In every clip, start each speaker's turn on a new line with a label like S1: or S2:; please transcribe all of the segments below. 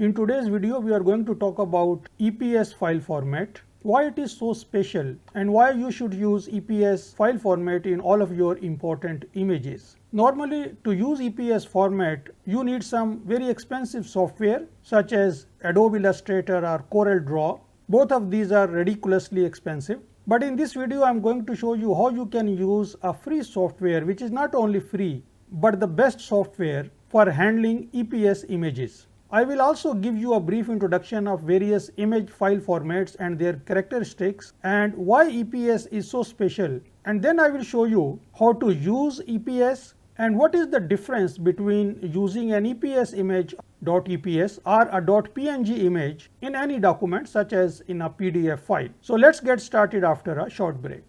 S1: In today's video, we are going to talk about EPS file format, why it is so special and why you should use EPS file format in all of your important images. Normally, to use EPS format, you need some very expensive software such as Adobe Illustrator or CorelDraw. Both of these are ridiculously expensive. But in this video, I am going to show you how you can use a free software which is not only free but the best software for handling EPS images. I will also give you a brief introduction of various image file formats and their characteristics and why EPS is so special, and then I will show you how to use EPS and what is the difference between using an EPS image .EPS or a .png image in any document such as in a PDF file. So let's get started after a short break.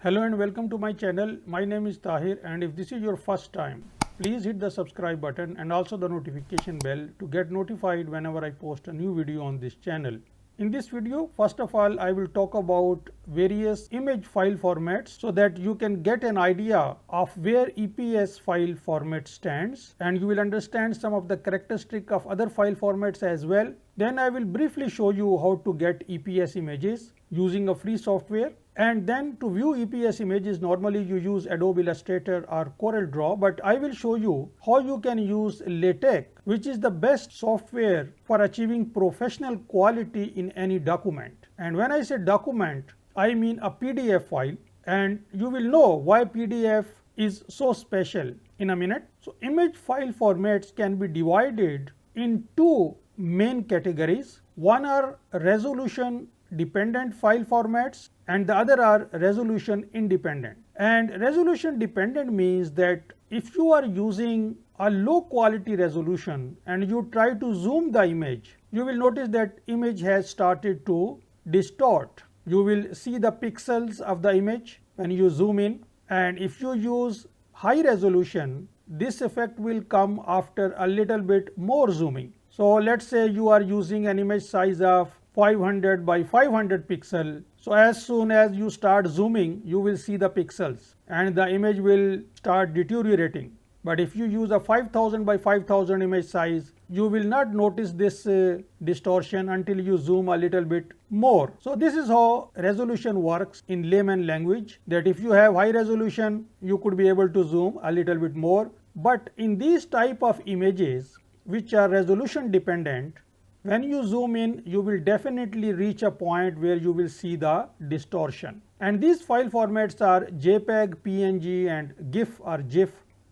S1: Hello and welcome to my channel. My name is Tahir, and if this is your first time, please hit the subscribe button and also the notification bell to get notified whenever I post a new video on this channel. In this video, first of all, I will talk about various image file formats so that you can get an idea of where EPS file format stands, and you will understand some of the characteristics of other file formats as well. Then I will briefly show you how to get EPS images using a free software. And then to view EPS images, normally you use Adobe Illustrator or CorelDraw, but I will show you how you can use LaTeX, which is the best software for achieving professional quality in any document. And when I say document, I mean a PDF file, and you will know why PDF is so special in a minute. So image file formats can be divided in two main categories. One are resolution dependent file formats and the other are resolution independent. And resolution dependent means that if you are using a low quality resolution and you try to zoom the image, you will notice that image has started to distort. You will see the pixels of the image when you zoom in, and if you use high resolution, this effect will come after a little bit more zooming. So let's say you are using an image size of 500 by 500 pixel. So as soon as you start zooming, you will see the pixels and the image will start deteriorating. But if you use a 5000 by 5000 image size, you will not notice this distortion until you zoom a little bit more. So this is how resolution works in layman language, that if you have high resolution, you could be able to zoom a little bit more. But in these type of images which are resolution dependent, when you zoom in, you will definitely reach a point where you will see the distortion. And these file formats are JPEG, PNG and GIF or GIF.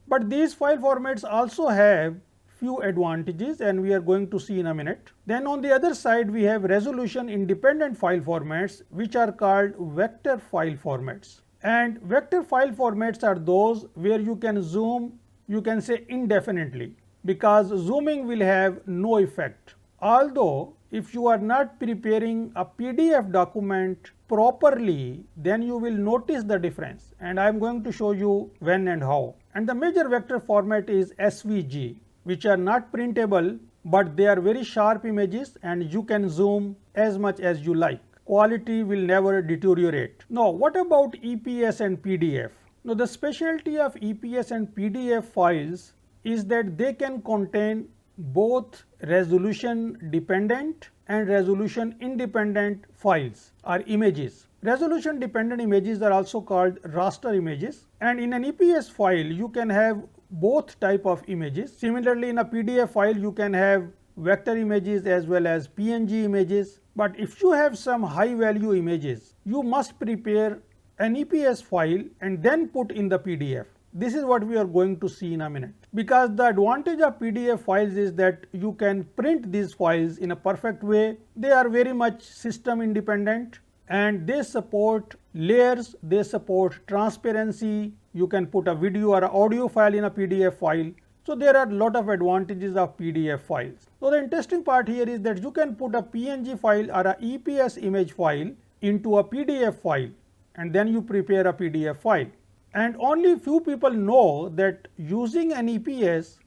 S1: But these file formats also have few advantages, and we are going to see in a minute. Then on the other side, we have resolution independent file formats which are called vector file formats. And vector file formats are those where you can zoom, you can say indefinitely, because zooming will have no effect. Although if you are not preparing a PDF document properly, then you will notice the difference, and I am going to show you when and how. And the major vector format is SVG, which are not printable, but they are very sharp images and you can zoom as much as you like. Quality will never deteriorate. Now what about EPS and PDF? Now the specialty of EPS and PDF files is that they can contain both resolution dependent and resolution independent files or images. Resolution dependent images are also called raster images, and in an EPS file you can have both type of images. Similarly, in a PDF file you can have vector images as well as PNG images. But if you have some high value images, you must prepare an EPS file and then put in the PDF. This is what we are going to see in a minute, because the advantage of PDF files is that you can print these files in a perfect way. They are very much system independent and they support layers, they support transparency. You can put a video or audio file in a PDF file. So there are a lot of advantages of PDF files. So the interesting part here is that you can put a PNG file or a EPS image file into a PDF file and then you prepare a PDF file. And only few people know that using an EPS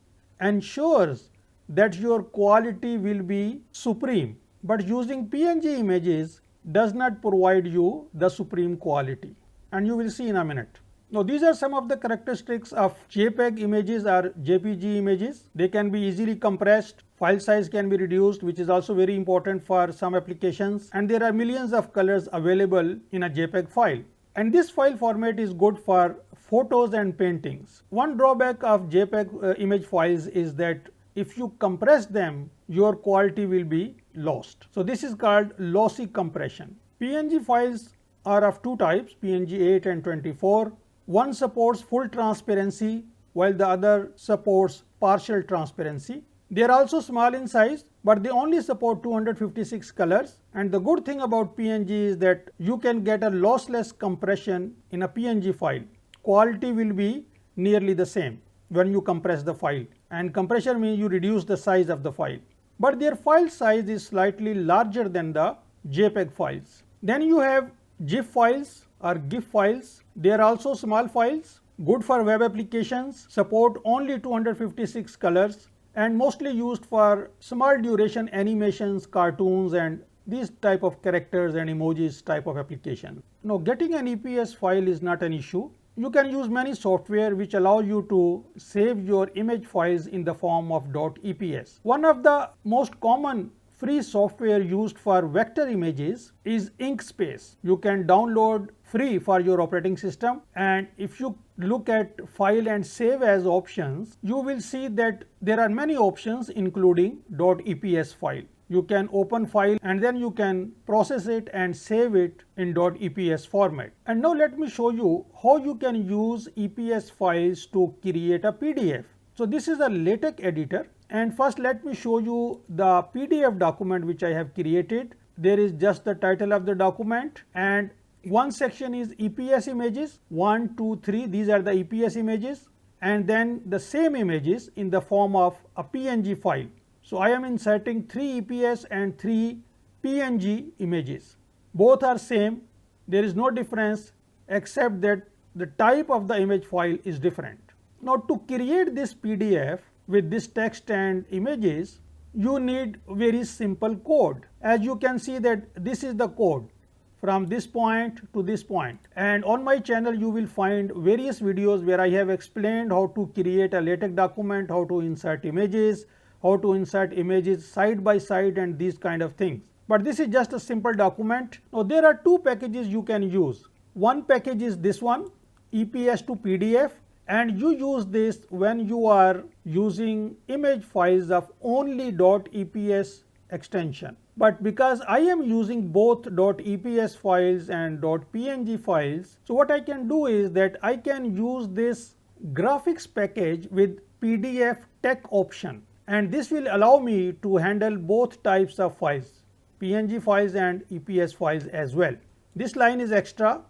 S1: ensures that your quality will be supreme, but using PNG images does not provide you the supreme quality. and you will see in a minute. Now these are some of the characteristics of JPEG images or JPG images. They can be easily compressed, file size can be reduced, which is also very important for some applications, and there are millions of colors available in a JPEG file. And this file format is good for photos and paintings. One drawback of JPEG image files is that if you compress them, your quality will be lost. So this is called lossy compression. PNG files are of two types, PNG 8 and 24. One supports full transparency while the other supports partial transparency. They are also small in size, but they only support 256 colors. And the good thing about PNG is that you can get a lossless compression in a PNG file. Quality will be nearly the same when you compress the file, and compression means you reduce the size of the file. But their file size is slightly larger than the JPEG files. Then you have GIF files or GIF files. They are also small files, good for web applications, support only 256 colors, and mostly used for small duration animations, cartoons, and these type of characters and emojis type of application. Now getting an EPS file is not an issue. You can use many software which allow you to save your image files in the form of .eps. One of the most common free software used for vector images is Inkscape. You can download free for your operating system, and if you look at file and save as options, you will see that there are many options including .eps file. You can open file and then you can process it and save it in .eps format. And now let me show you how you can use EPS files to create a PDF. So this is a LaTeX editor, and first let me show you the PDF document which I have created. There is just the title of the document, and one section is EPS images, 1, 2, 3, these are the EPS images, and then the same images in the form of a PNG file. So I am inserting 3 EPS and 3 PNG images. Both are same, there is no difference except that the type of the image file is different. Now to create this PDF with this text and images, you need very simple code. As you can see that this is the code from this point to this point, and on my channel you will find various videos where I have explained how to create a LaTeX document, how to insert images, how to insert images side by side, and these kind of things. But this is just a simple document. Now there are two packages you can use. One package is this one, EPS to PDF, and you use this when you are using image files of only .eps extension. But because I am using both .eps files and .png files, so what I can do is that I can use this graphics package with PDF tech option, and this will allow me to handle both types of files, PNG files and EPS files as well. This line is extra.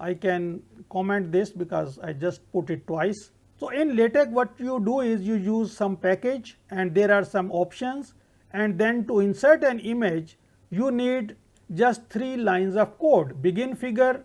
S1: I can comment this because I just put it twice. So in LaTeX what you do is you use some package and there are some options, and then to insert an image you need just 3 lines of code, begin figure,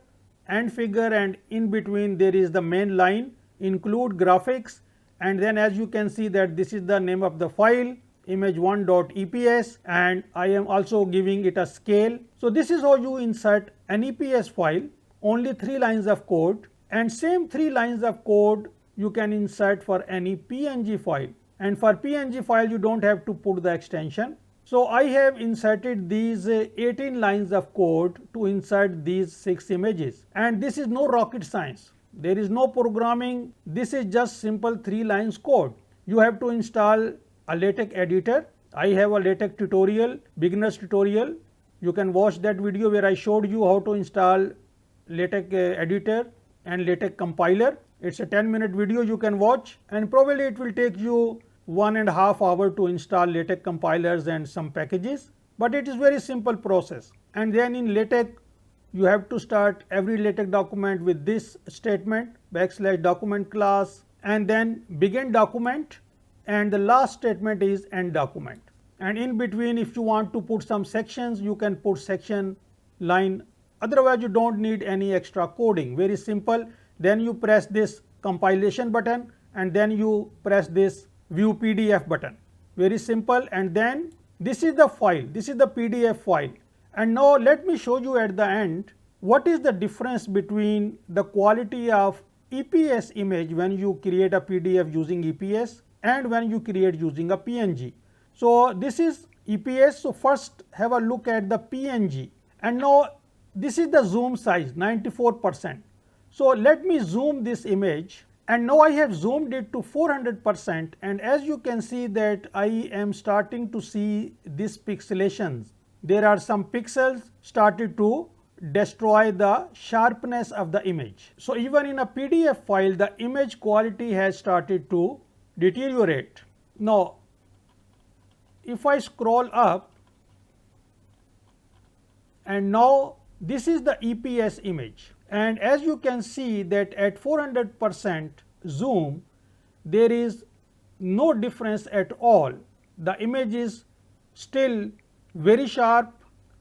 S1: end figure, and in between there is the main line, include graphics, and then as you can see that this is the name of the file, image1.eps, and I am also giving it a scale. So this is how you insert an EPS file, only 3 lines of code, and same 3 lines of code you can insert for any PNG file, and for PNG file you don't have to put the extension. So I have inserted these 18 lines of code to insert these 6 images, and this is no rocket science. There is no programming, this is just simple 3 lines code. You have to install a LaTeX editor. I have a LaTeX tutorial, beginner's tutorial. You can watch that video where I showed you how to install LaTeX editor and LaTeX compiler. It's a 10-minute video you can watch, and probably it will take you 1.5 hours to install LaTeX compilers and some packages, but it is very simple process. And then in LaTeX you have to start every LaTeX document with this statement, \document class, and then begin document, and the last statement is end document. And in between, if you want to put some sections, you can put section line. Otherwise you don't need any extra coding, very simple. Then you press this compilation button, and then you press this view PDF button, very simple. And then this is the file, this is the PDF file. And now let me show you at the end what is the difference between the quality of EPS image when you create a PDF using EPS and when you create using a PNG. So this is EPS. So first have a look at the PNG, and now this is the zoom size 94%. So let me zoom this image, and now I have zoomed it to 400%, and as you can see that I am starting to see this pixelations. There are some pixels started to destroy the sharpness of the image. So even in a PDF file, the image quality has started to deteriorate. Now if I scroll up, and now this is the EPS image, and as you can see that at 400% zoom there is no difference at all. The image is still very sharp,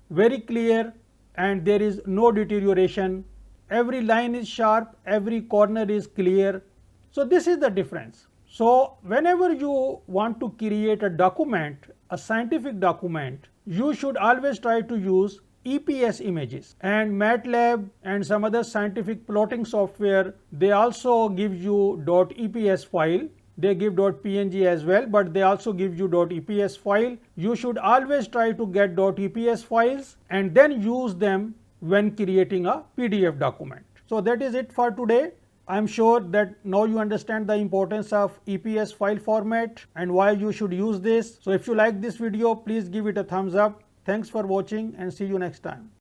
S1: very clear, and there is no deterioration. Every line is sharp, every corner is clear. So this is the difference. So whenever you want to create a document, a scientific document, you should always try to use EPS images. And MATLAB and some other scientific plotting software, they also give you .eps file. They give .png as well, but they also give you .eps file. You should always try to get .eps files and then use them when creating a PDF document. So that is it for today. I am sure that now you understand the importance of EPS file format and why you should use this. So if you like this video, please give it a thumbs up. Thanks for watching and see you next time.